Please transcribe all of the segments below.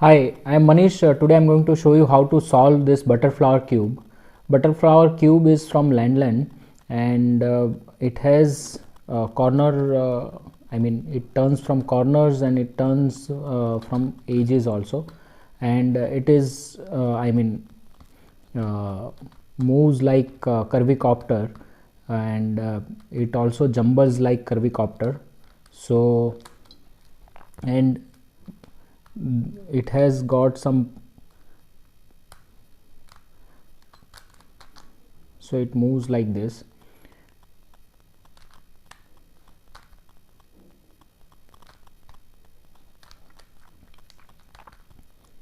Hi, I am Manish. Today I am going to show you how to solve this butterflower cube. Butterflower cube is from Landland and it has corner, it turns from corners and it turns from edges also. And it is, moves like curvy copter, and it also jumbles like curvy copter. So, and it has got some, so it moves like this,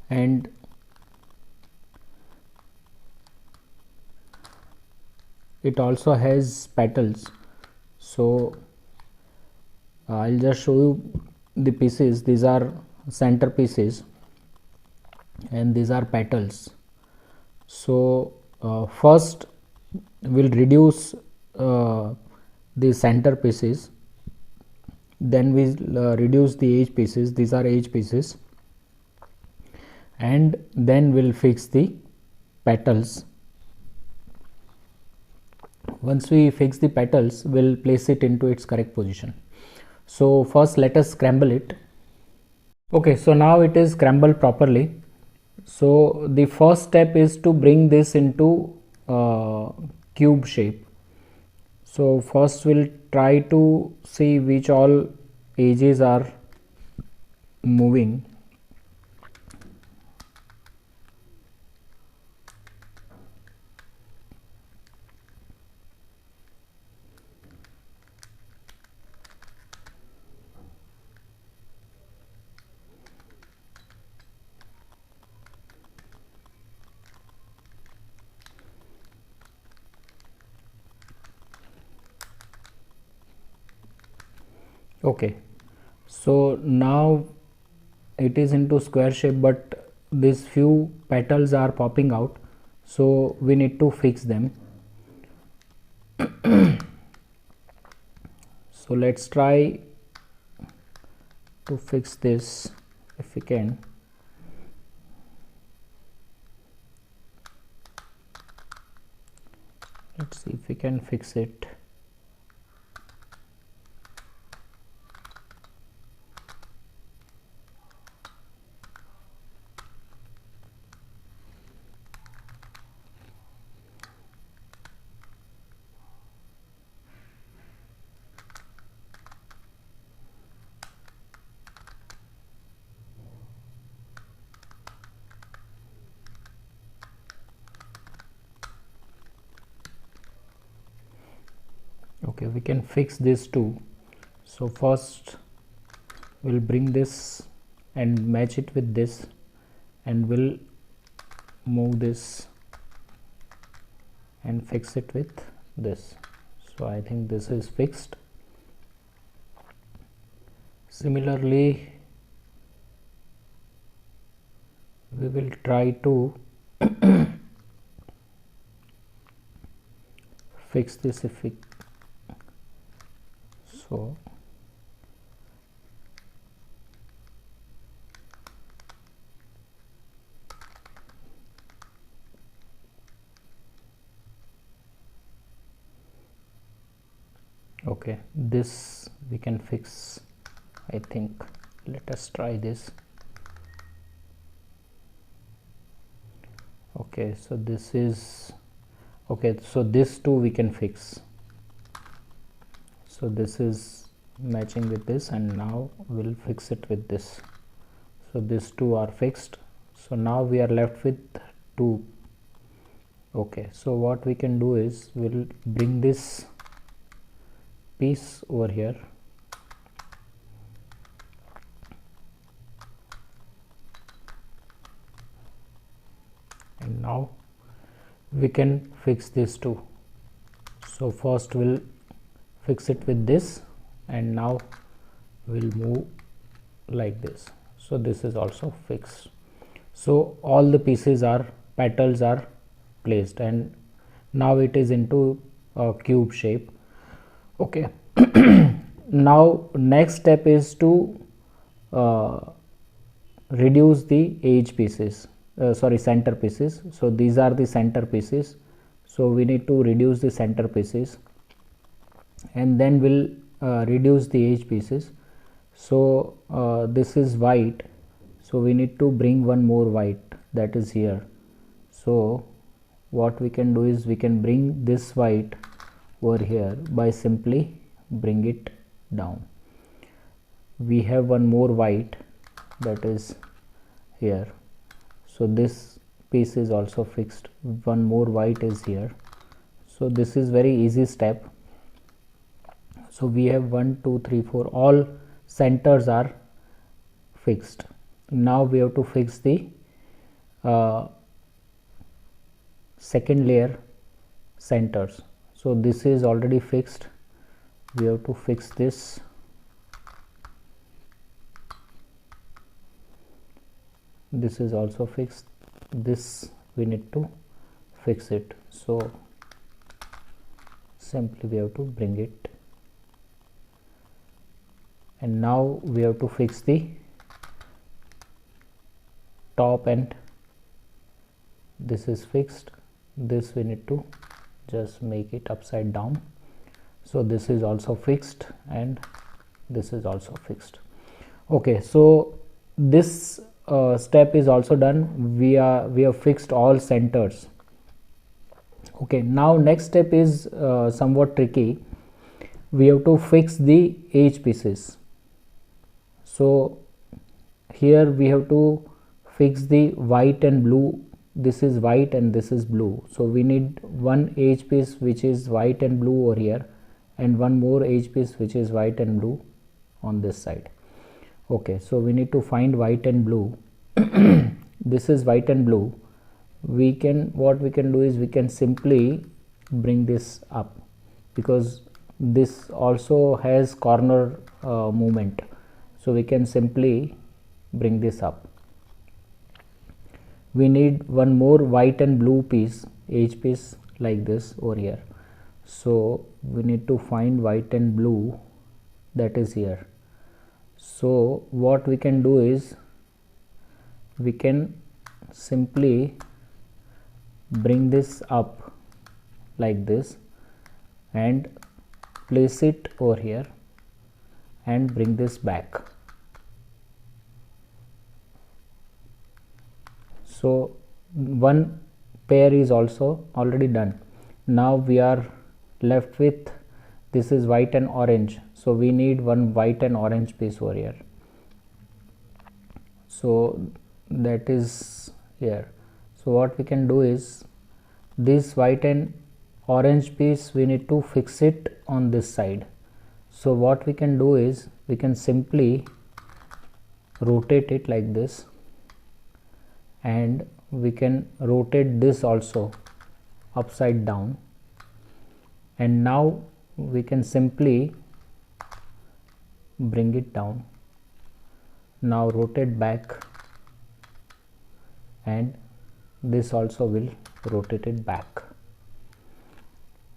and it also has petals. So I'll just show you the pieces. These are center pieces and these are petals. So first we'll reduce the center pieces, then we'll reduce the edge pieces. These are edge pieces, and then we'll fix the petals. Once we fix the petals, we'll place it into its correct position. So first let us scramble it. Okay, so now it is scrambled properly. So the first step is to bring this into cube shape. So first we'll try to see which all edges are moving. Okay, so now it is into square shape, but these few petals are popping out, so we need to fix them. So let's try to fix this if we can. Let's see if we can fix it. Okay, we can fix this too. So first we'll bring this and match it with this, and we'll move this and fix it with this. So I think this is fixed. Similarly, we will try to fix this if we so okay, this we can fix, I think. Let us try this. Okay, so this is okay, so this too we can fix. So this is matching with this, and now we'll fix it with this. So these two are fixed. So now we are left with two. Okay, so what we can do is we'll bring this piece over here, and now we can fix this too. So first we'll fix it with this, and now we'll move like this. So this is also fixed. So all the pieces are petals are placed, and now it is into a cube shape. Okay. Now next step is to reduce the edge pieces, center pieces. So these are the center pieces, so we need to reduce the center pieces, and then we'll reduce the edge pieces. So this is white, so we need to bring one more white, that is here. So what we can do is we can bring this white over here by simply bring it down. We have one more white, that is here. So this piece is also fixed, one more white is here. So this is very easy step. So we have 1 2 3 4, all centers are fixed. Now we have to fix the second layer centers. So this is already fixed, we have to fix this. This is also fixed, this we need to fix it. So simply we have to bring it, and now we have to fix the top end. This is fixed, this we need to just make it upside down. So this is also fixed, and this is also fixed. Okay, so this step is also done. We have fixed all centers. Okay, now next step is somewhat tricky. We have to fix the edge pieces. So here we have to fix the white and blue. This is white and this is blue, so we need one edge piece which is white and blue over here, and one more edge piece which is white and blue on this side. Okay, so we need to find white and blue. This is white and blue. What we can do is we can simply bring this up, because this also has corner movement, so we can simply bring this up. We need one more white and blue piece, edge piece like this over here. So we need to find white and blue, that is here. So what we can do is we can simply bring this up like this and place it over here and bring this back. So one pair is also already done. Now we are left with, this is white and orange, so we need one white and orange piece over here. So that is here. So what we can do is, this white and orange piece we need to fix it on this side. So what we can do is we can simply rotate it like this, and we can rotate this also upside down, and now we can simply bring it down. Now rotate back, and this also will rotate it back.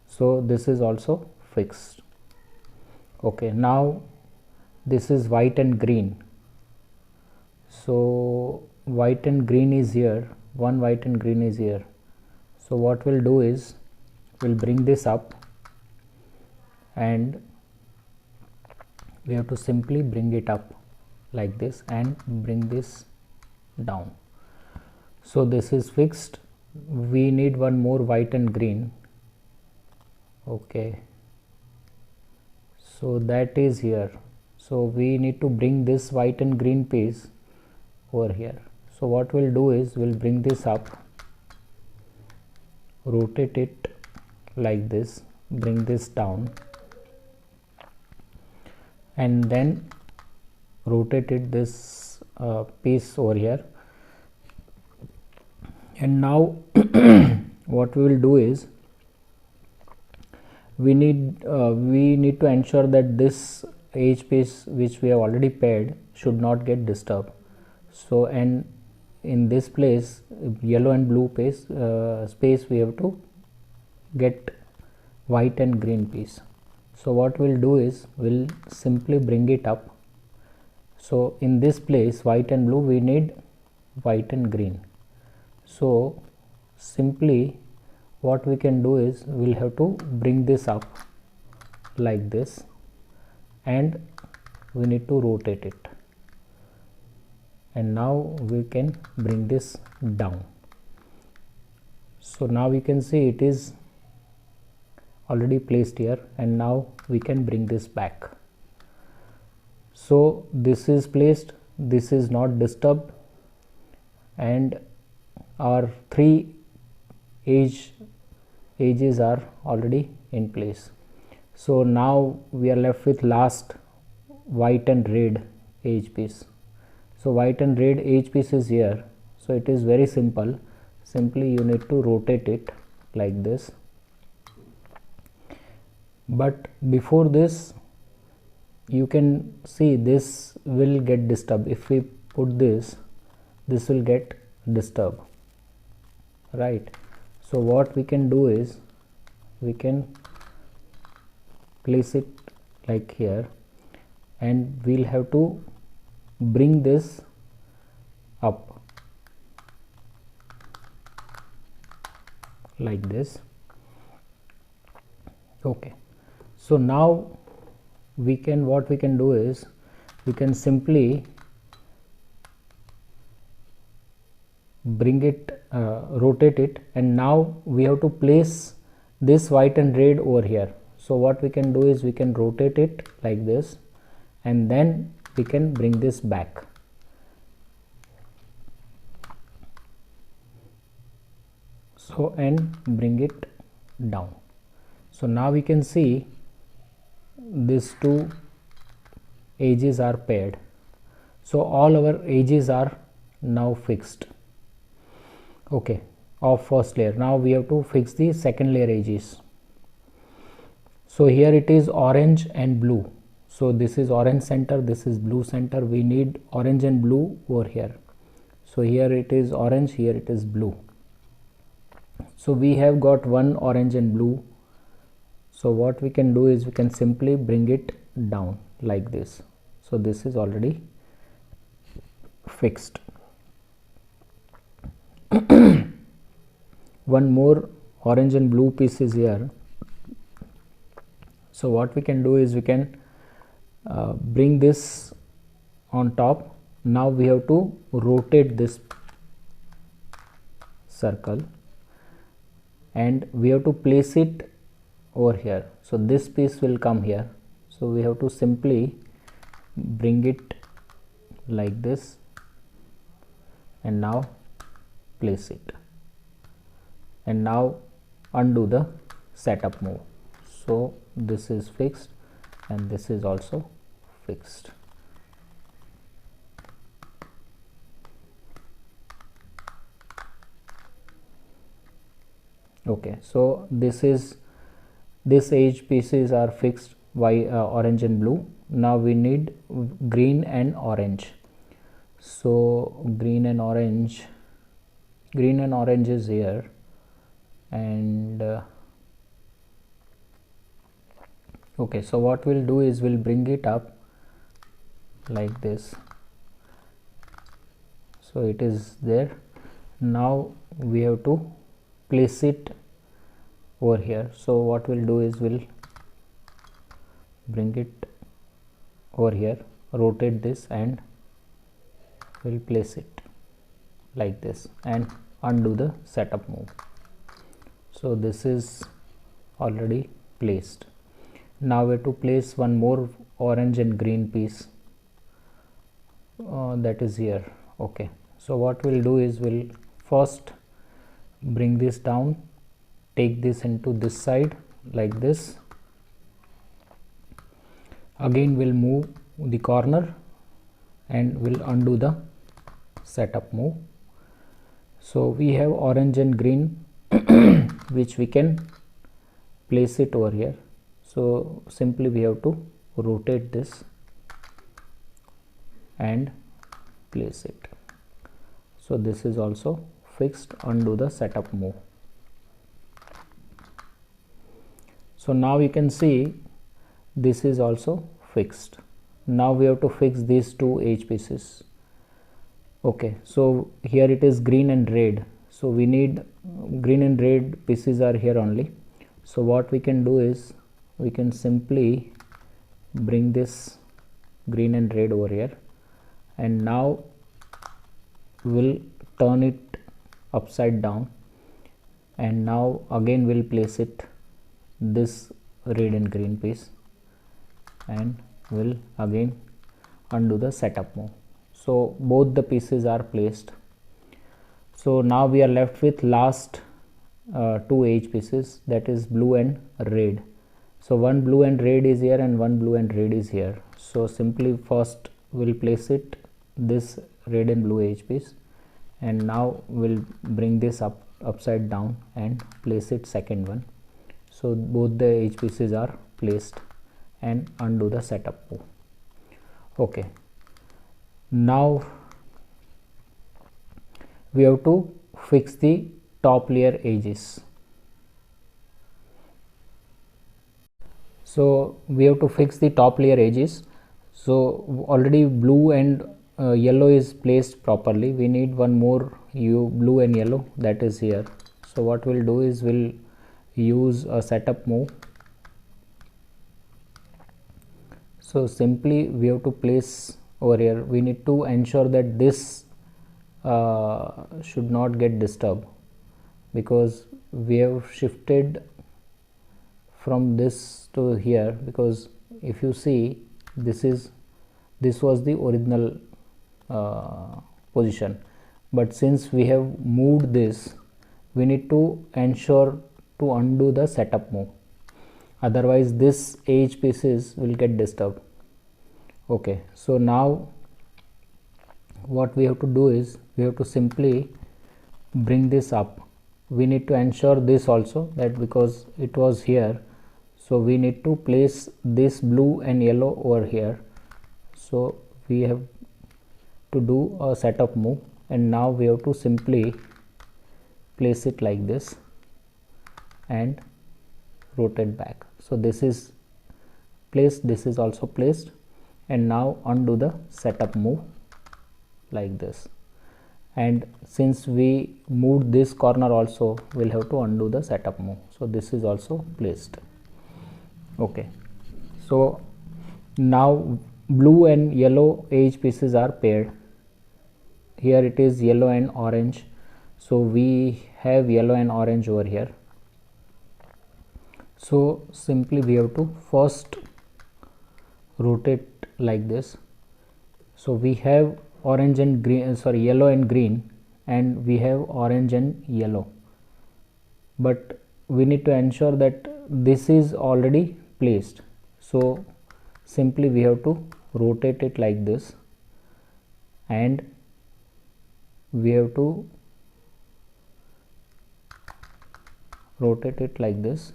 So this is also fixed. Okay, now this is white and green. So white and green is here, one white and green is here. So what we'll do is we'll bring this up, and we have to simply bring it up like this and bring this down. So this is fixed. We need one more white and green. Okay, so that is here. So we need to bring this white and green piece over here. So what we'll do is we'll bring this up, rotate it like this, bring this down, and then rotate it this piece over here. And now what we will do is we need to ensure that this edge piece which we have already paired should not get disturbed. So, and in this place, yellow and blue space we have to get white and green piece. So what we'll do is we'll simply bring it up So in this place white and blue, we need white and green. So simply what we can do is we'll have to bring this up like this, and we need to rotate it, and now we can bring this down. So now we can see it is already placed here, and now we can bring this back. So this is placed, this is not disturbed, and our three edges are already in place. So now we are left with last white and red edge piece. So white and red edge piece is here. So it is very simple. Simply you need to rotate it like this. But before this, you can see this will get disturbed. If we put this will get disturbed, right? So what we can do is we can place it like here, and we'll have to bring this up like this. Okay, so now what we can do is we can simply bring it, rotate it, and now we have to place this white and red over here. So what we can do is we can rotate it like this, and then we can bring this back. So and bring it down. So now we can see these two edges are paired. So all our edges are now fixed. Okay, of first layer. Now we have to fix the second layer edges. So here it is orange and blue. So this is orange center, this is blue center. We need orange and blue over here. So here it is orange, here it is blue. So we have got one orange and blue. So what we can do is we can simply bring it down like this. So this is already fixed. One more orange and blue piece is here. So what we can do is we can bring this on top. Now we have to rotate this circle, and we have to place it over here. So this piece will come here. So we have to simply bring it like this, and now place it, and now undo the setup move. So this is fixed, and this is also fixed. Okay, so this edge pieces are fixed by orange and blue. Now we need green and orange. So green and orange is here, and okay, so what we'll do is we'll bring it up like this. So it is there. Now we have to place it over here. So what we'll do is we'll bring it over here, rotate this, and we'll place it like this and undo the setup move. So this is already placed. Now we have to place one more orange and green piece, that is here. Okay, so what we'll do is we'll first bring this down, take this into this side like this. Again we'll move the corner and we'll undo the setup move. So we have orange and green which we can place it over here. So simply we have to rotate this and place it. So this is also fixed. Undo the setup move. So now you can see this is also fixed. now we have to fix these two edge pieces. Okay, so here it is green and red, so we need green and red pieces are here only. So what we can do is we can simply bring this green and red over here, and now we'll turn it upside down, and now again we'll place it this red and green piece, and we'll again undo the setup move. So both the pieces are placed. So now we are left with last two edge pieces, that is blue and red. So one blue and red is here and one blue and red is here. So simply first we'll place it this red and blue edge piece, and now we'll bring this upside down and place it second one. So both the edge pieces are placed, and undo the setup move. Okay, now we have to fix the top layer edges. So we have to fix the top layer edges. So already blue and yellow is placed properly. We need one more blue and yellow, that is here. So what we'll do is we'll use a setup move. So simply we have to place over here. We need to ensure that this should not get disturbed, because we have shifted from this to here, because if you see this was the original position, but since we have moved this, we need to ensure to undo the setup move, otherwise this edge pieces will get disturbed. Okay, so now what we have to do is we have to simply bring this up. We need to ensure this also, that because it was here, so we need to place this blue and yellow over here. So we have to do a setup move, and now we have to simply place it like this and rotate back. So this is placed, this is also placed, and now undo the setup move like this. And since we moved this corner also, we'll have to undo the setup move. So this is also placed. Okay, so now blue and yellow edge pieces are paired. Here it is yellow and orange, so we have yellow and orange over here. So simply we have to first rotate like this. So we have orange and green, yellow and green, and we have orange and yellow, but we need to ensure that this is already placed. So simply we have to rotate it like this, and we have to rotate it like this,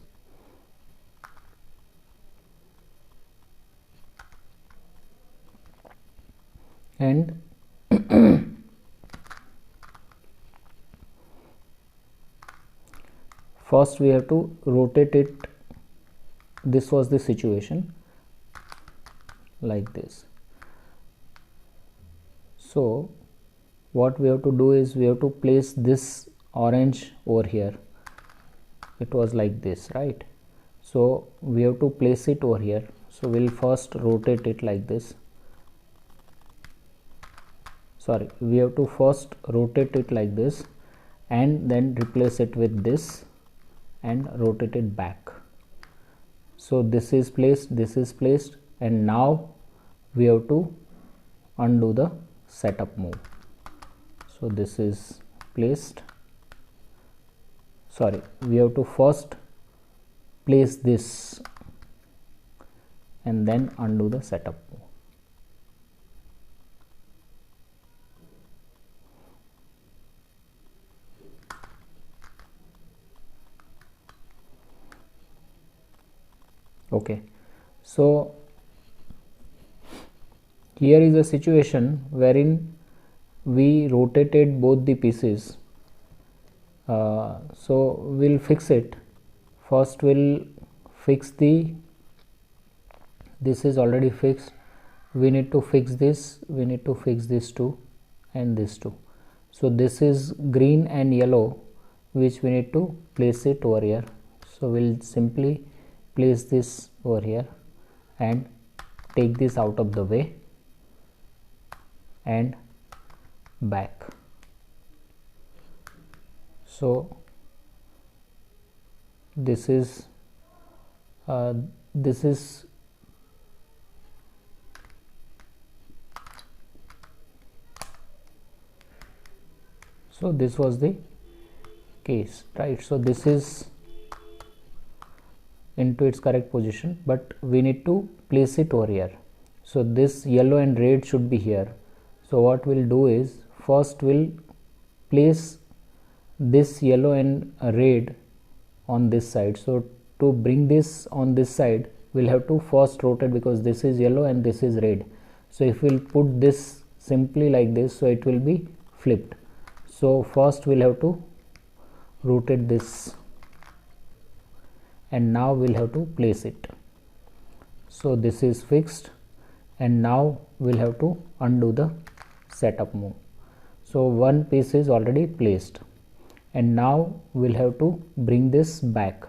and first we have to rotate it. This was the situation like this. So what we have to do is we have to place this orange over here. It was like this, right? So we have to place it over here. So we'll first rotate it like this. We have to first rotate it like this, and then replace it with this and rotate it back. So this is placed, and now we have to undo the setup move. So this is placed. We have to first place this and then undo the setup move. Okay, so here is a situation wherein we rotated both the pieces. So we'll fix it. First we'll fix this is already fixed. we need to fix this, we need to fix this two and this two. So this is green and yellow, which we need to place it over here. So we'll simply place this over here and take this out of the way and back. So this is so this was the case, right? So this is into its correct position, but we need to place it over here. So this yellow and red should be here. So what we'll do is, first we'll place this yellow and red on this side. So to bring this on this side, we'll have to first rotate, because this is yellow and this is red. So if we'll put this simply like this, so it will be flipped. So first we'll have to rotate this, and now we'll have to place it. So this is fixed, and now we'll have to undo the setup move. So one piece is already placed, and now we'll have to bring this back.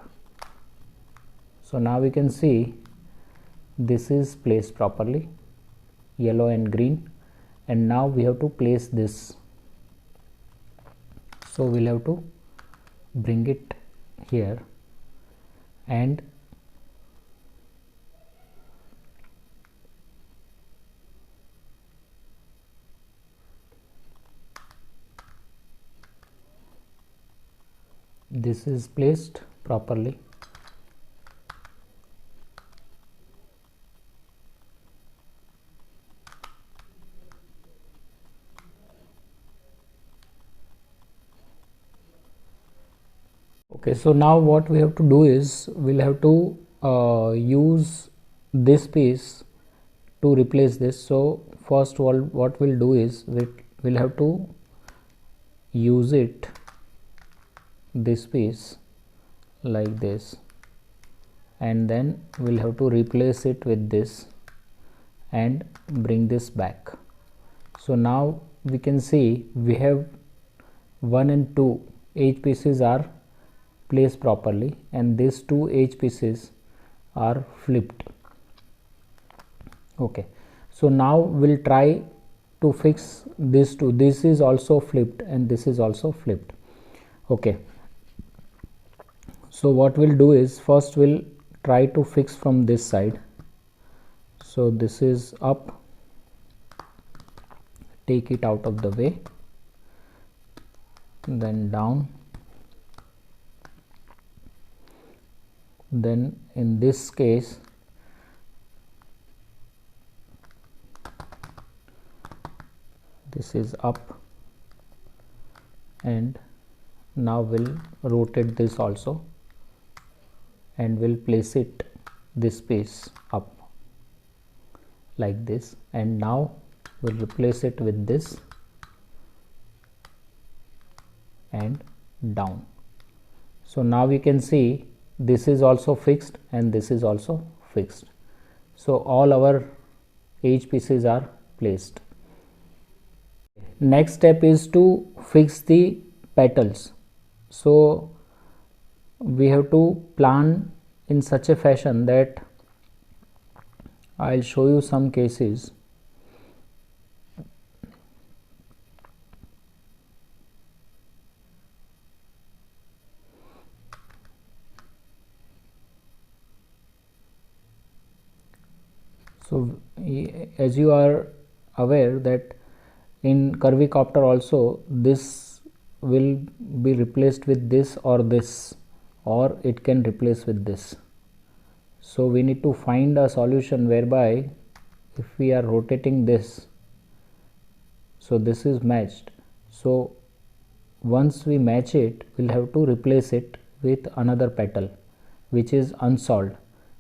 So now we can see this is placed properly, yellow and green, and now we have to place this. So we'll have to bring it here and this is placed properly. Okay, so now what we have to do is, we'll have to use this piece to replace this. So first of all, what we'll do is, we'll have to use it, this piece like this, and then we'll have to replace it with this and bring this back. So now we can see we have 1 and 2 edge pieces are placed properly, and these 2 edge pieces are flipped. Okay, so now we'll try to fix this two. This is also flipped and this is also flipped. Okay, so what we'll do is, first we'll try to fix from this side. So this is up, take it out of the way, then down, then in this case this is up, and now we'll rotate this also, and we'll place it this piece up like this, and now we'll replace it with this and down. So now we can see this is also fixed and this is also fixed. So all our edge pieces are placed. Next step is to fix the petals. So we have to plan in such a fashion that I'll show you some cases. So as you are aware that in Curvicopter also, this will be replaced with this or this, or it can replace with this. So we need to find a solution whereby if we are rotating this, so this is matched. So once we match it, we'll have to replace it with another petal which is unsolved,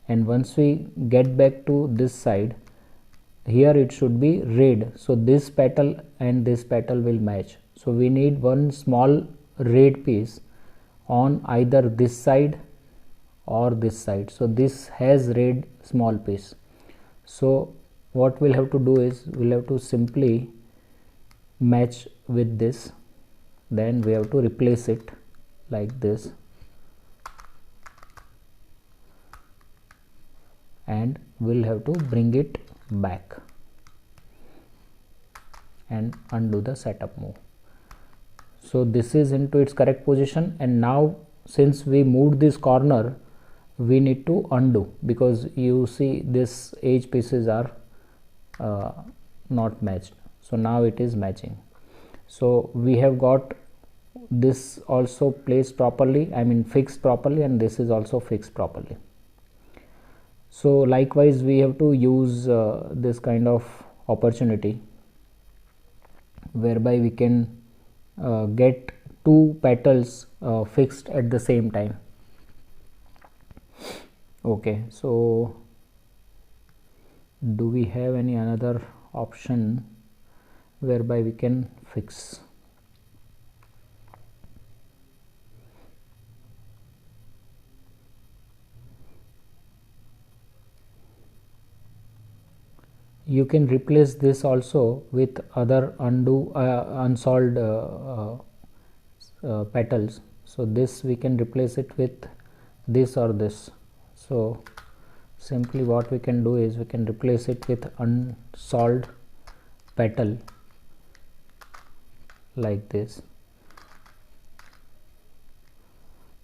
and once we get back to this side, here it should be red. So this petal and this petal will match. So we need one small red piece on either this side or this side. So this has red small piece. So what we'll have to do is we'll have to simply match with this, then we have to replace it like this, and we'll have to bring it back and undo the setup move. So this is into its correct position, and now since we moved this corner, we need to undo, because you see this edge pieces are not matched. So now it is matching. So we have got this also placed properly, I mean fixed properly, and this is also fixed properly. So likewise we have to use this kind of opportunity whereby we can get two petals fixed at the same time. Okay, so do we have any another option whereby we can fix? You can replace this also with other unsolved petals. So this we can replace it with this or this. So simply what we can do is we can replace it with unsolved petal like this.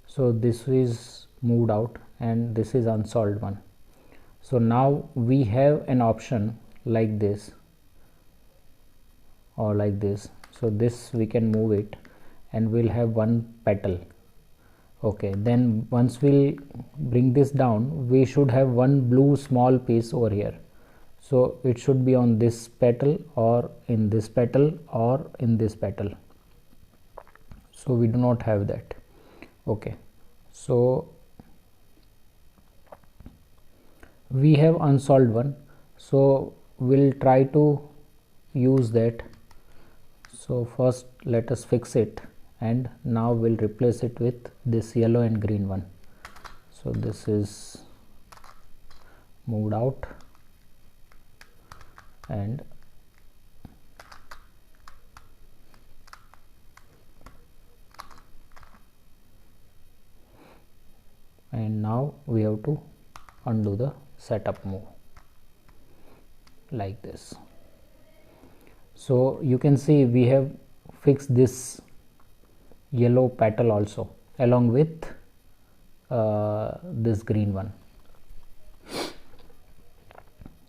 So this is moved out and this is unsolved one. So now we have an option like this or like this. So this we can move it and we'll have one petal. Okay, then once we'll bring this down, we should have one blue small piece over here. So it should be on this petal or in this petal or in this petal. So we do not have that. Okay, so we have unsolved one, so we'll try to use that. So first let us fix it, and now we'll replace it with this yellow and green one. So this is moved out and now we have to undo the setup move like this. So you can see we have fixed this yellow petal also along with this green one.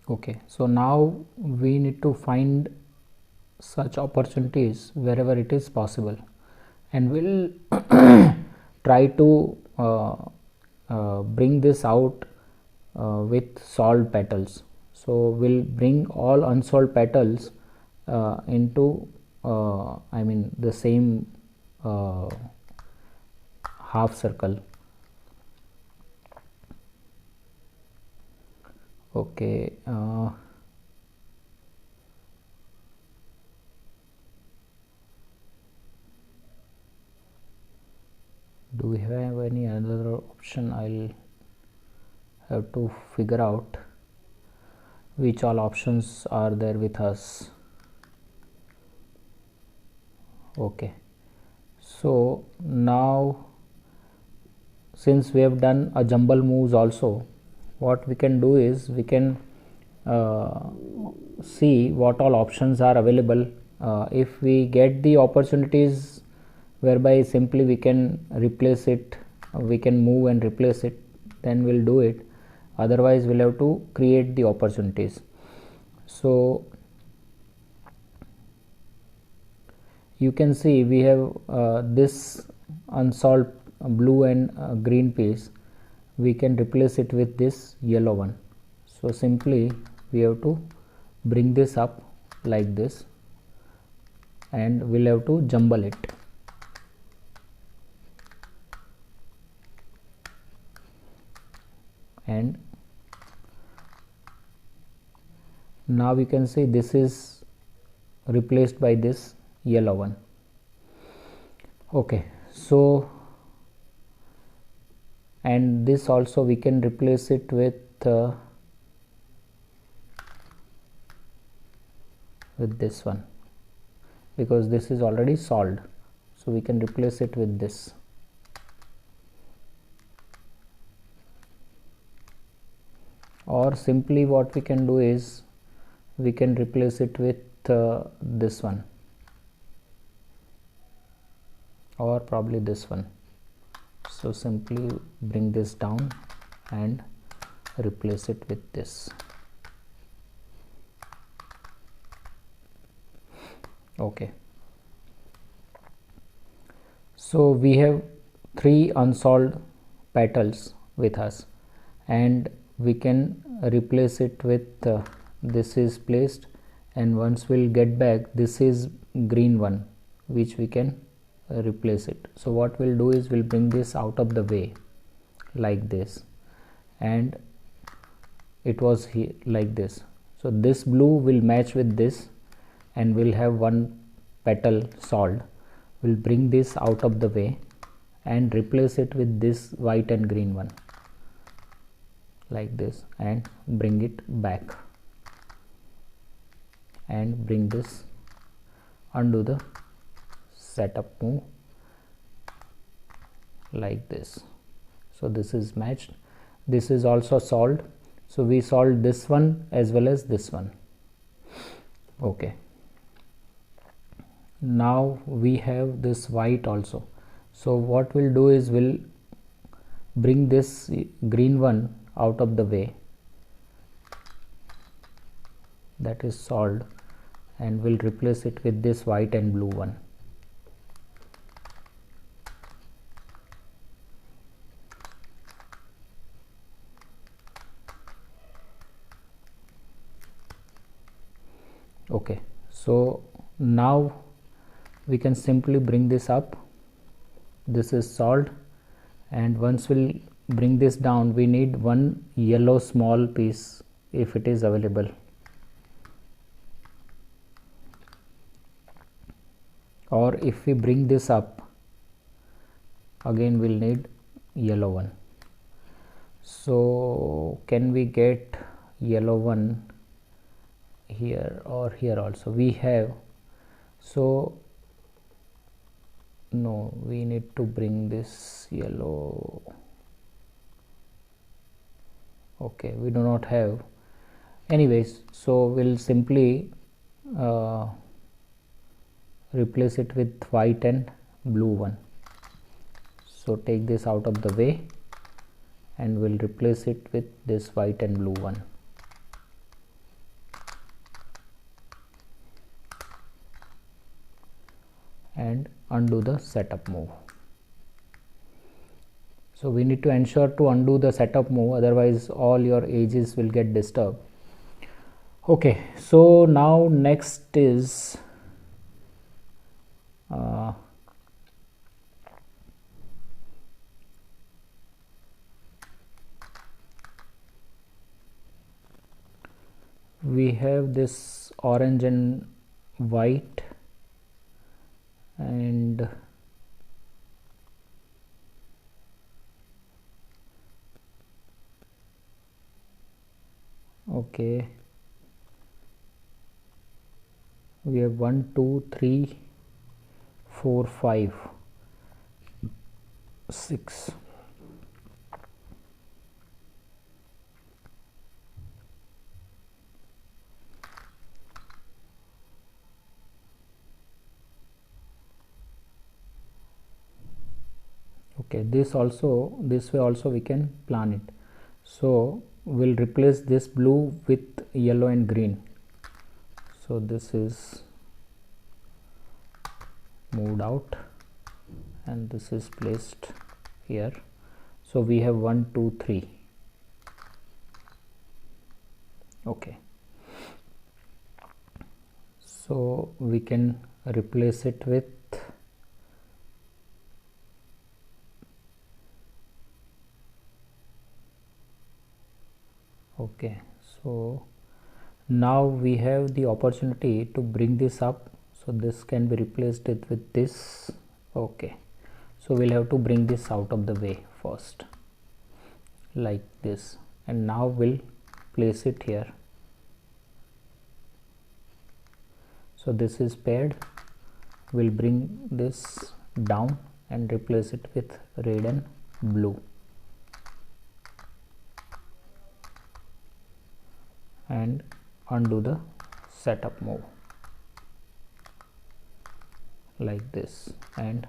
Okay, so now we need to find such opportunities wherever it is possible, and we'll try to bring this out with solved petals. So we'll bring all unsolved petals into I mean the same half circle. Okay, do we have any other option? I'll have to figure out which all options are there with us. Okay, so now since we have done a jumble moves also, what we can do is we can see what all options are available. If we get the opportunities whereby simply we can replace it, we can move and replace it, then we'll do it. Otherwise we'll have to create the opportunities. So you can see we have this unsolved blue and green piece. We can replace it with this yellow one. So simply we have to bring this up like this, and we'll have to jumble it. And now we can see this is replaced by this yellow one. Okay, so and this also we can replace it with with this one, because this is already solved, so we can replace it with this. Or simply what we can do is we can replace it with this one, or probably this one. So simply bring this down and replace it with this. Okay, so we have 3 unsolved petals with us, and we can replace it with this is placed, and once we'll get back, this is green one which we can replace it. So what we'll do is we'll bring this out of the way like this, and it was here like this. So this blue will match with this, and we'll have one petal solved. We'll bring this out of the way and replace it with this white and green one like this, and bring it back, and bring this, undo the setup move like this. So this is matched, this is also solved. So we solved this one as well as this one. Okay, now we have this white also. So what we'll do is we'll bring this green one out of the way, that is solved, and we'll replace it with this white and blue one. Okay, so now we can simply bring this up, this is solved, and once we'll bring this down, we need one yellow small piece if it is available. Or if we bring this up again, we'll need yellow one. So can we get yellow one here or here also? We have, so no, we need to bring this yellow. Okay, we do not have. Anyways, so we'll simply replace it with white and blue one. So take this out of the way, and we'll replace it with this white and blue one. And undo the setup move. So we need to ensure to undo the setup move, otherwise all your edges will get disturbed. Okay, so now next is we have this orange and white, and okay, we have 1 2 3 4 5 6. Okay, this way also we can plan it. So we'll replace this blue with yellow and green. So this is moved out, and this is placed here. So we have 1 2 3. Okay, so we can replace it with okay. So now we have the opportunity to bring this up, so this can be replaced with this. Okay, so we'll have to bring this out of the way first like this, and now we'll place it here. So this is paired. We'll bring this down and replace it with red and blue, and undo the setup move like this, and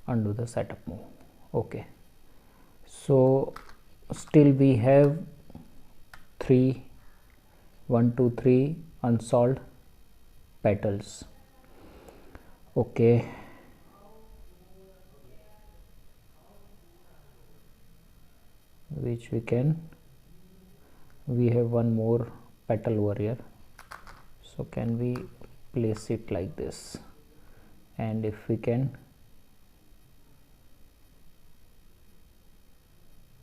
undo the setup move. Okay, so still we have 1 2 3 unsolved petals. Okay, which we have one more petal over here, so can we place it like this, and if we can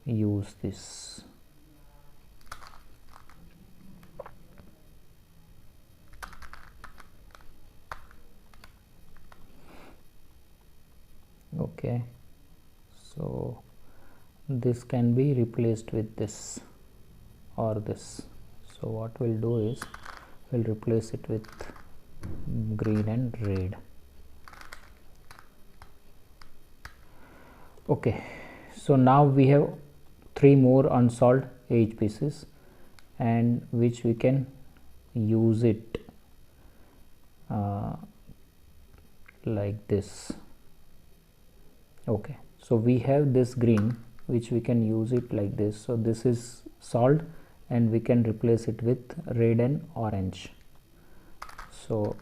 use this. Okay, so this can be replaced with this or this. So what we'll do is we'll replace it with green and red. Okay, so now we have 3 more unsolved edge pieces, and which we can use it like this. Okay, so we have this green which we can use it like this. So this is solved and we can replace it with red and orange. So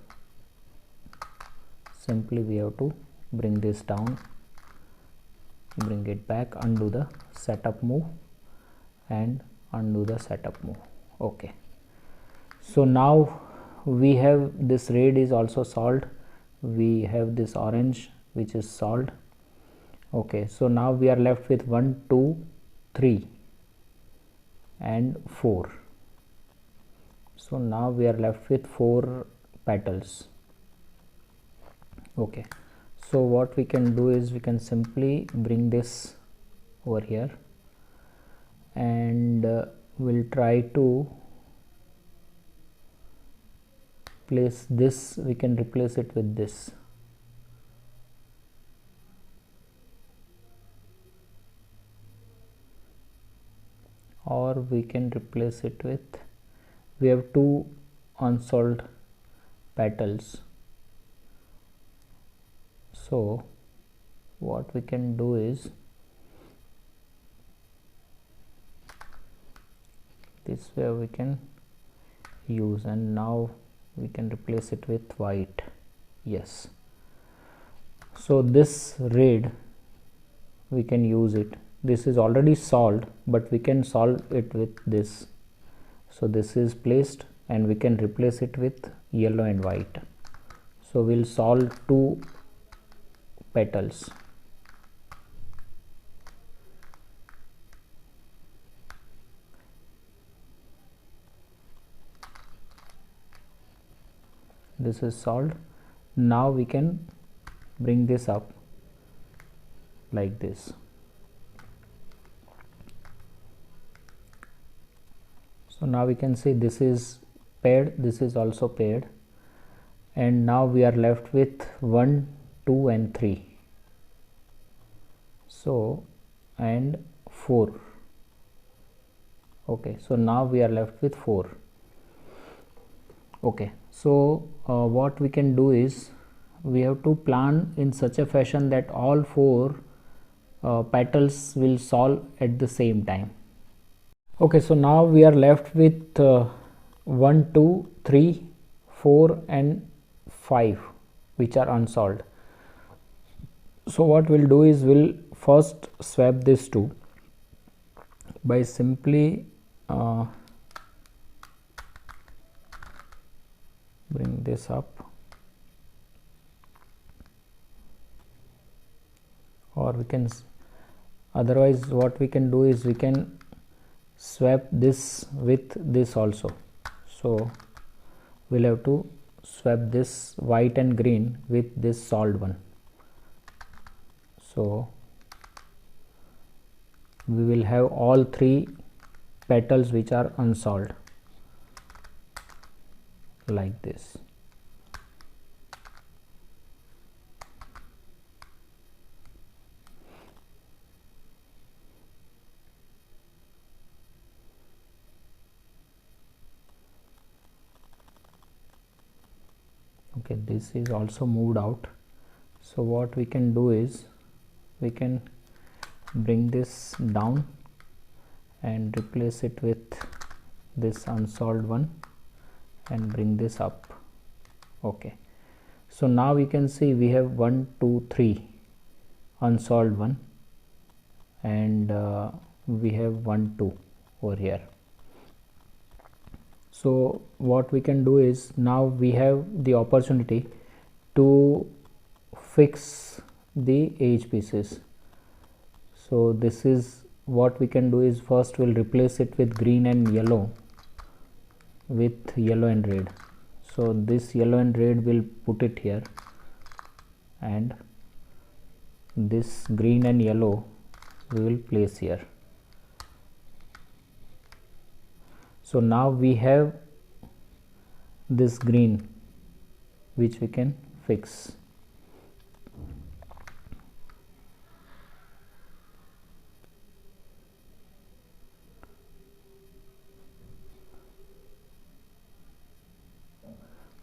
simply we have to bring this down, bring it back, undo the setup move and undo the setup move. Okay, so now we have this red is also solved, we have this orange which is solved. Okay, so now we are left with 1 2 3 and 4. So now we are left with 4 petals. Okay, so what we can do is we can simply bring this over here, and we'll try to place this, we can replace it with this. Or we can replace it with, we have 2 unsolved petals, so what we can do is this way we can use, and now we can replace it with white. Yes, so this red we can use it, this is already solved but we can solve it with this. So this is placed and we can replace it with yellow and white. So we'll solve 2 petals. This is solved. Now we can bring this up like this. So now we can see this is paired, this is also paired, and now we are left with 1 2 and 3. So and 4. Okay, so now we are left with 4. Okay, so what we can do is we have to plan in such a fashion that all 4 petals will solve at the same time. Okay, so now we are left with 1 2 3 4 and 5 which are unsolved. So what we'll do is we'll first swap these 2 by simply bring this up, or we can, otherwise what we can do is we can swap this with this also. So we'll have to swap this white and green with this solved one. So we will have all 3 petals which are unsolved like this. Okay, this is also moved out. So what we can do is we can bring this down and replace it with this unsolved one and bring this up. Okay, so now we can see we have 1 2 3 unsolved one, and we have 1 2 over here. So what we can do is now we have the opportunity to fix the edge pieces. So this is what we can do is first we'll replace it with green and yellow with yellow and red. So this yellow and red will put it here, and this green and yellow we will place here. So now we have this green which we can fix.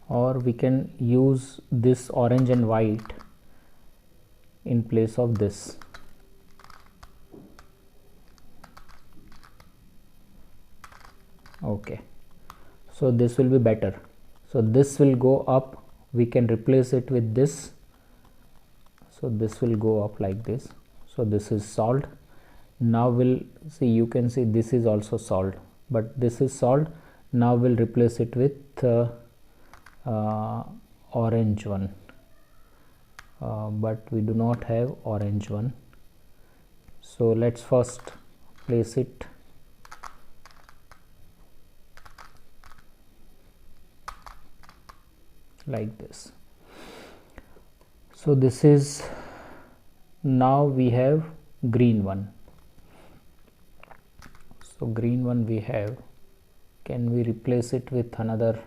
Or we can use this orange and white in place of this. Okay, so this will be better. So this will go up, we can replace it with this. So this will go up like this. So this is solved. Now we'll see, you can see this is also solved, but this is solved. Now we'll replace it with orange one, but we do not have orange one. So let's first place it like this. So this is, now we have green one. So green one we have, can we replace it with another?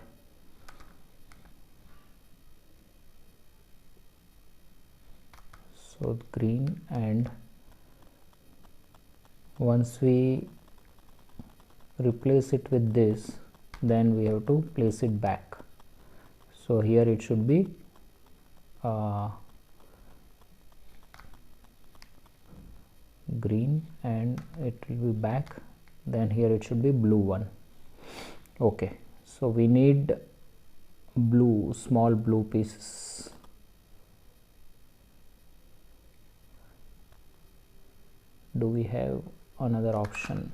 So green, and once we replace it with this, then we have to place it back. So here it should be green and it will be back, then here it should be blue one. Okay, so we need blue, small blue pieces. Do we have another option?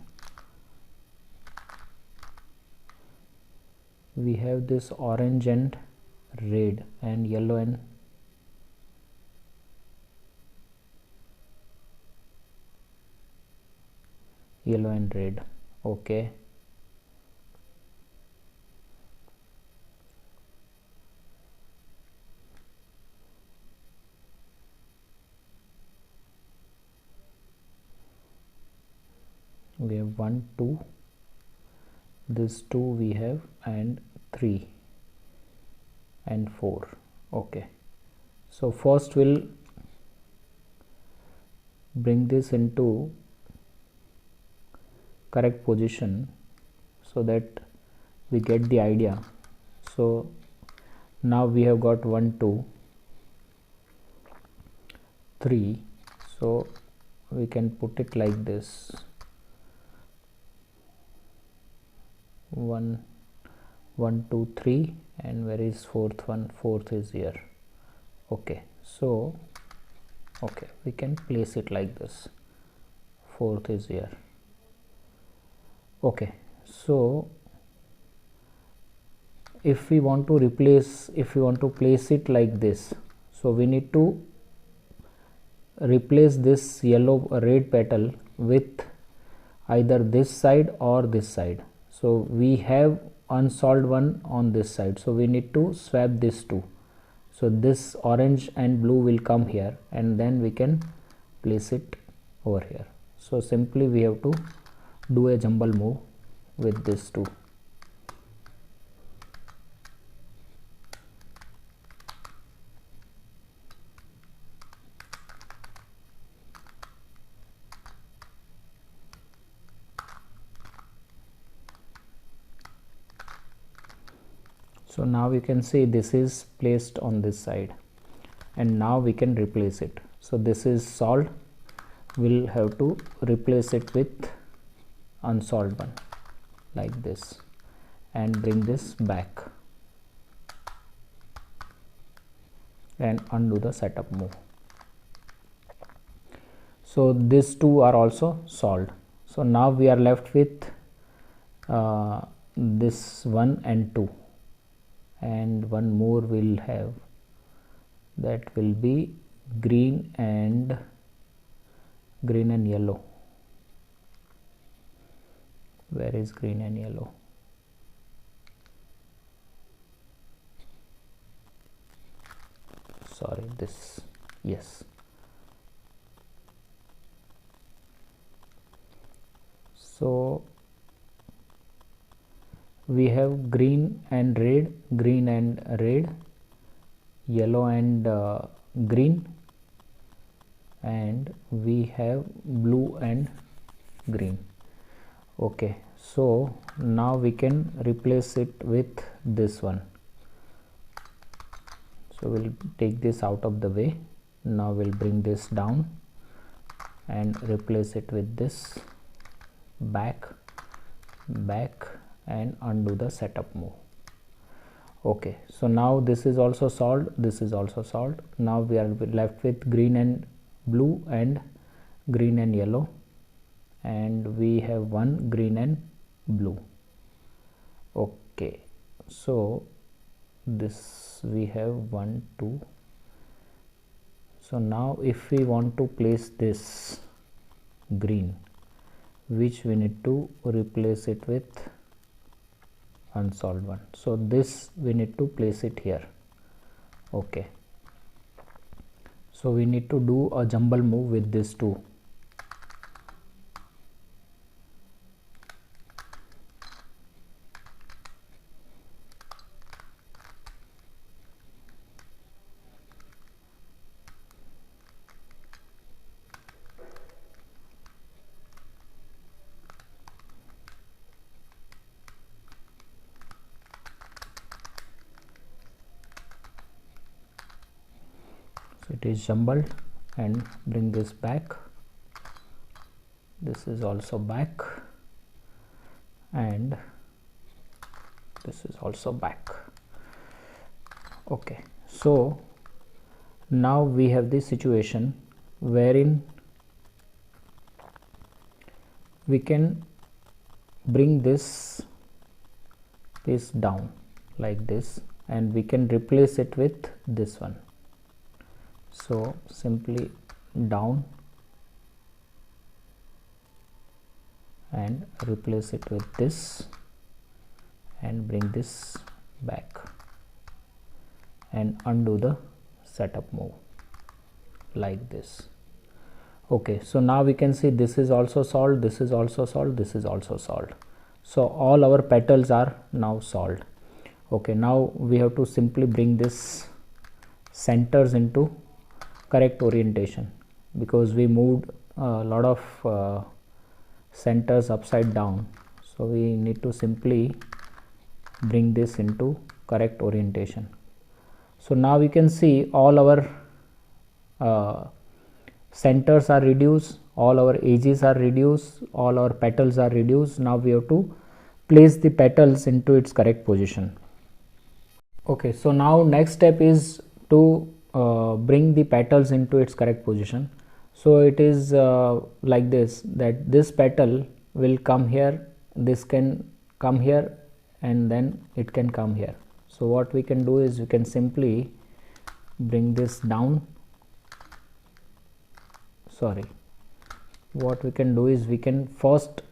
We have this orange and red and yellow and red. Okay, we have 1 2, this 2 we have, and 3 and 4. Okay, so first we'll bring this into correct position so that we get the idea. So now we have got 1 2 3, so we can put it like this, 1 1 2 3, and where is fourth one? Fourth is here. Okay, so okay, we can place it like this, fourth is here. Okay, so if we want to replace, if we want to place it like this, so we need to replace this yellow red petal with either this side or this side. So we have unsolved one on this side, so we need to swap this two. So this orange and blue will come here, and then we can place it over here. So simply we have to do a jumble move with this two. So now you can see this is placed on this side, and now we can replace it. So this is solved. We'll have to replace it with unsolved one like this and bring this back and undo the setup move. So these two are also solved. So now we are left with this 1 and 2, and one more we'll have, that will be green and yellow. Where is green and yellow? Sorry, this, yes. So we have green and red, yellow and green, and we have blue and green. Okay, so now we can replace it with this one. So we'll take this out of the way. Now we'll bring this down and replace it with this, back, and undo the setup move. Okay, so now this is also solved, this is also solved. Now we are left with green and blue and green and yellow, and we have one green and blue. Okay, so this we have 1 2. So now if we want to place this green, which we need to replace it with unsolved one, so this we need to place it here. Okay, so we need to do a jumble move with this two. It is jumbled, and bring this back. This is also back, and this is also back. Okay, so now we have this situation wherein we can bring this piece down like this, and we can replace it with this one. So simply down and replace it with this, and bring this back and undo the setup move like this. Okay, so now we can see this is also solved, this is also solved, this is also solved. So all our petals are now solved. Okay, now we have to simply bring this centers into correct orientation, because we moved a lot of centers upside down. So we need to simply bring this into correct orientation. So now we can see all our centers are reduced, all our edges are reduced, all our petals are reduced. Now we have to place the petals into its correct position. Okay, so now next step is to bring the petals into its correct position. So it is like this, that this petal will come here, this can come here, and then it can come here. So what we can do is we can simply bring this down. Sorry, what we can do is we can first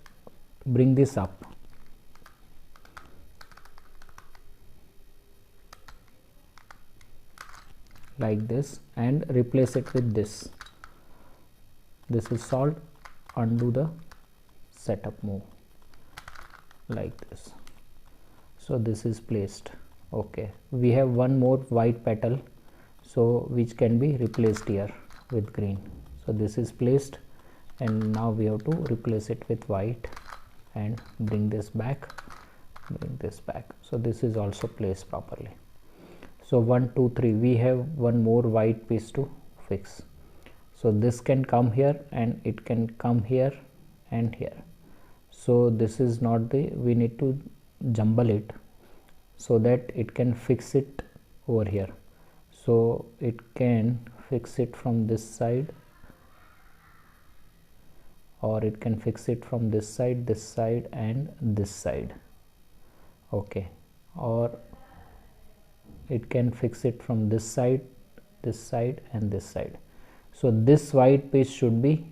bring this up like this and replace it with this. This is solved. Undo the setup move like this. So this is placed. Okay, we have one more white petal, so which can be replaced here with green. So this is placed, and now we have to replace it with white and bring this back bring this back. So this is also placed properly. So 1 2 3, we have one more white piece to fix. So this can come here and it can come here and here. So this is not the, we need to jumble it so that it can fix it over here. So it can fix it from this side, or it can fix it from this side and this side. Okay, or it can fix it from this side and this side. So this white piece should be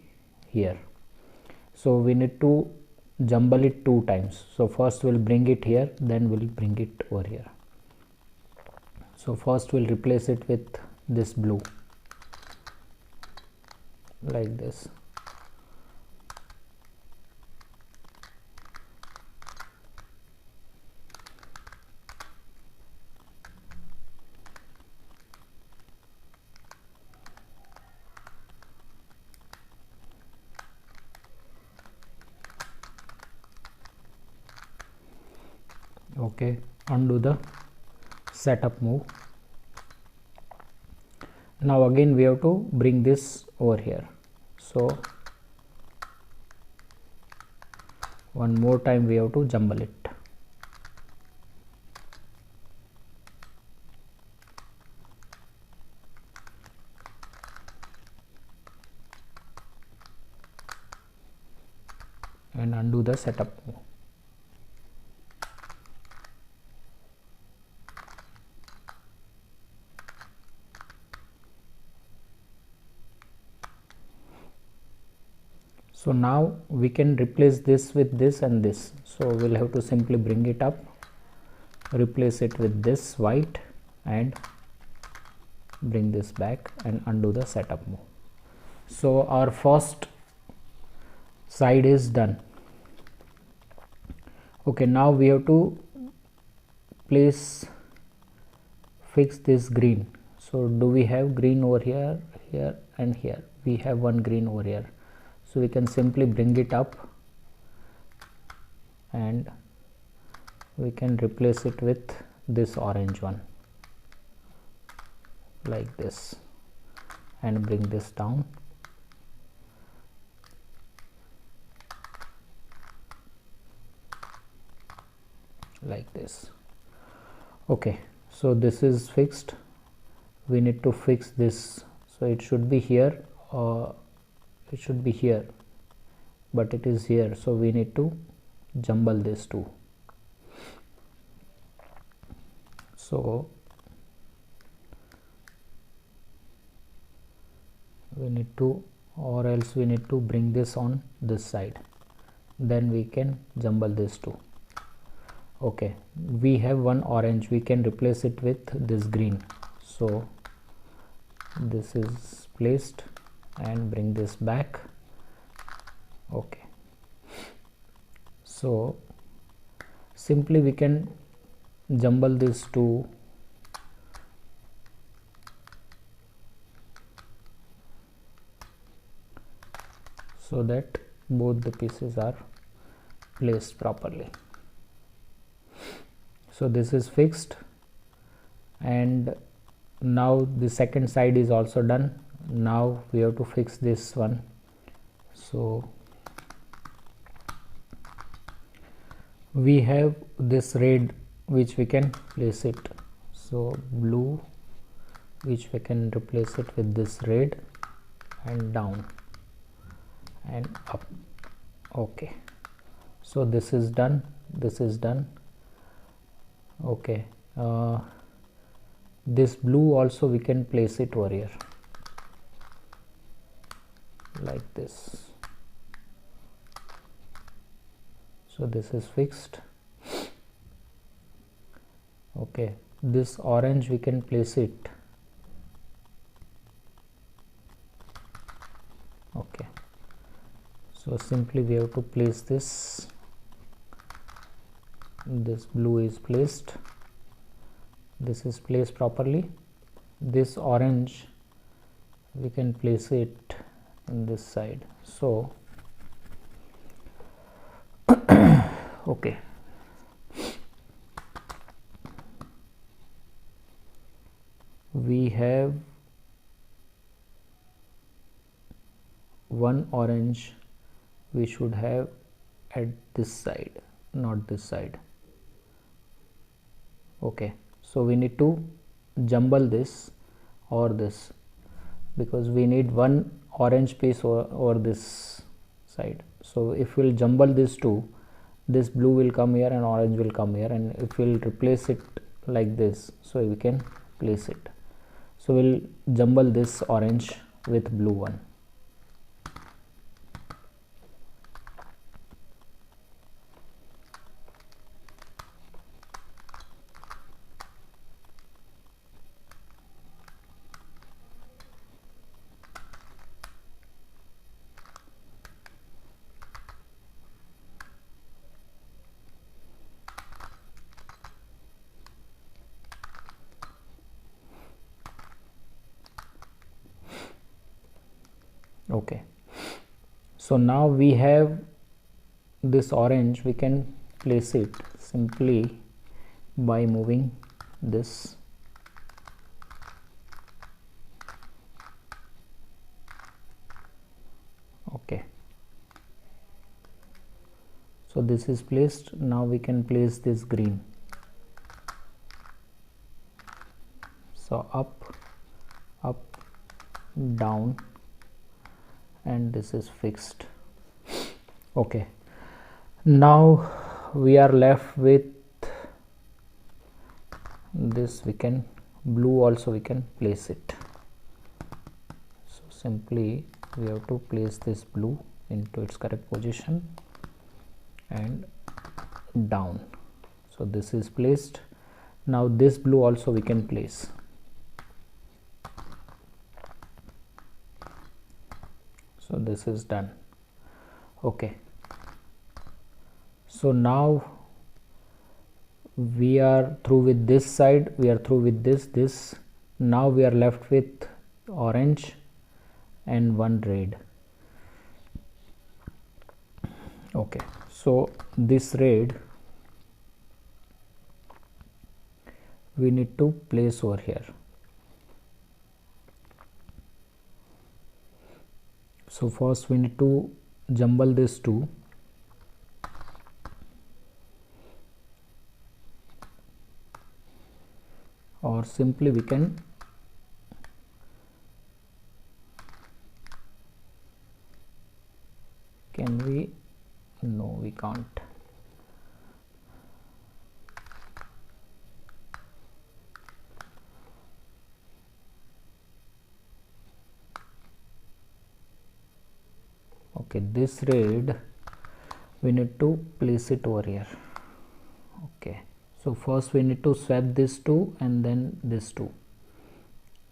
here. So we need to jumble it 2 times. So first we'll bring it here, then we'll bring it over here. So first we'll replace it with this blue like this. Okay, undo the setup move. Now again we have to bring this over here. So one more time we have to jumble it. And undo the setup move. So now we can replace this with this and this. So we'll have to simply bring it up, replace it with this white and bring this back and undo the setup move. So our first side is done. Okay, now we have to fix this green. So do we have green over here, here and here? We have one green over here. So we can simply bring it up and we can replace it with this orange one like this and bring this down. Like this. Okay, so this is fixed. We need to fix this. So it should be here, or it should be here, but it is here. So we need to jumble this too. So we need to, or else we need to bring this on this side, then we can jumble this too. Okay, we have one orange, we can replace it with this green. So this is placed and bring this back. Okay, so simply we can jumble these two so that both the pieces are placed properly. So this is fixed, and now the second side is also done. Now we have to fix this one. So we have this red which we can place it, so blue which we can replace it with this red and down and up. Okay, so this is done, this is done. Okay, this blue also we can place it over here like this. So this is fixed. Okay, this orange we can place it. Okay, so simply we have to place this. This blue is placed, this is placed properly. This orange we can place it in this side. So okay, we have one orange we should have at this side, not this side. Okay, so we need to jumble this or this, because we need one orange piece over this side. So if we'll jumble these two, this blue will come here and orange will come here, and if we'll replace it like this, so we can place it. So we'll jumble this orange with blue one. Okay, so now we have this orange, we can place it simply by moving this. Okay, so this is placed. Now we can place this green. So up, up, down, and this is fixed. Okay, now we are left with this. We can blue also, we can place it. So simply we have to place this blue into its correct position and down. So this is placed. Now this blue also we can place. So this is done. Okay, so now we are through with this side, we are through with this. Now we are left with orange and one red. Okay, so this red we need to place over here. So first we need to jumble these two. Or simply we can we, no, we can't. Okay, this red we need to place it over here. Okay, so first we need to swap this two and then this two.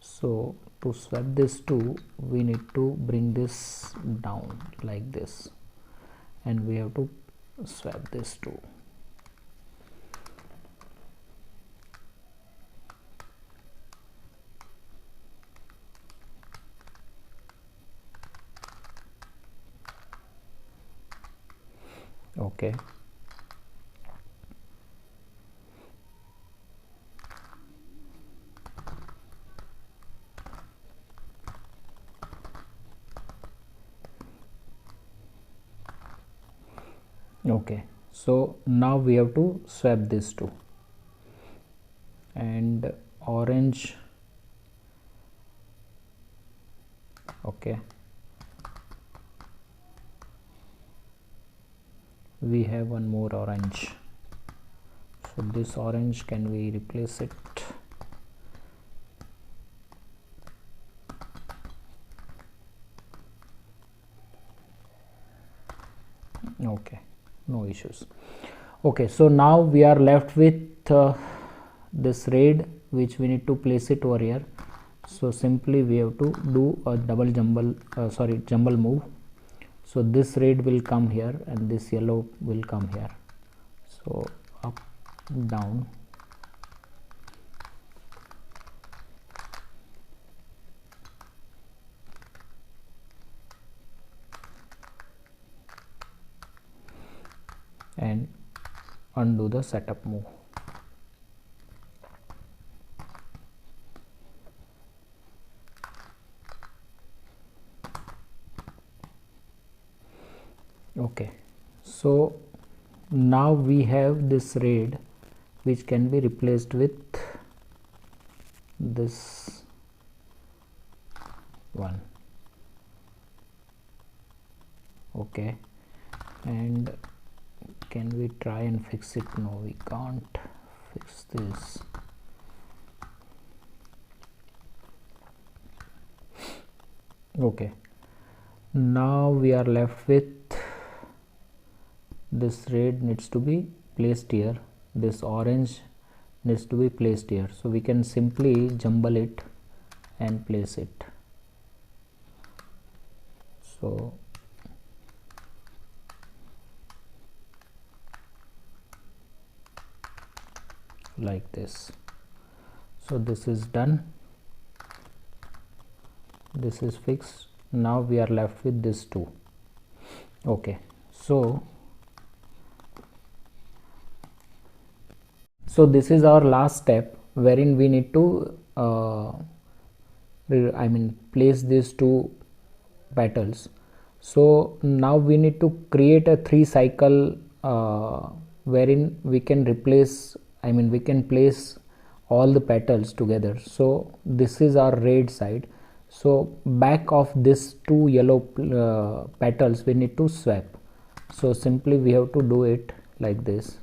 So to swap this two, we need to bring this down like this, and we have to swap this two. Okay, okay, so now we have to swap this two, and orange. Okay, we have one more orange, so this orange, can we replace it? Okay, no issues. Okay, so now we are left with this red, which we need to place it over here. So simply we have to do a double jumble move. So this red will come here and this yellow will come here. So up, down, and undo the setup move. Okay, so now we have this red which can be replaced with this one. Okay, and can we try and fix it? No, we can't fix this. Okay, now we are left with this red needs to be placed here, this orange needs to be placed here, so we can simply jumble it and place it. So like this. So this is done, this is fixed. Now we are left with this two. Okay, so this is our last step, wherein we need to place these two petals. So now we need to create a 3 cycle wherein we can replace, we can place all the petals together. So this is our red side, so back of this two yellow petals we need to swap. So simply we have to do it like this.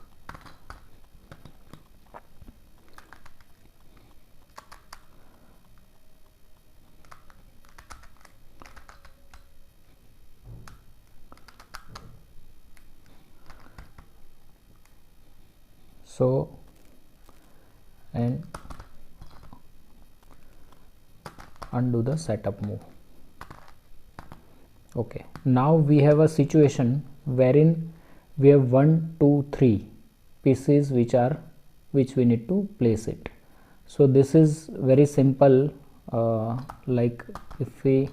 So and undo the setup move. Okay, now we have a situation wherein we have 1 2 3 pieces which we need to place it. So this is very simple, like if we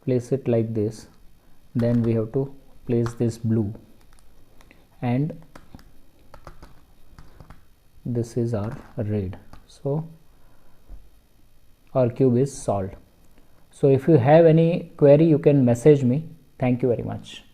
place it like this, then we have to place this blue, and this is our red. So our cube is solved. So if you have any query, you can message me. Thank you very much.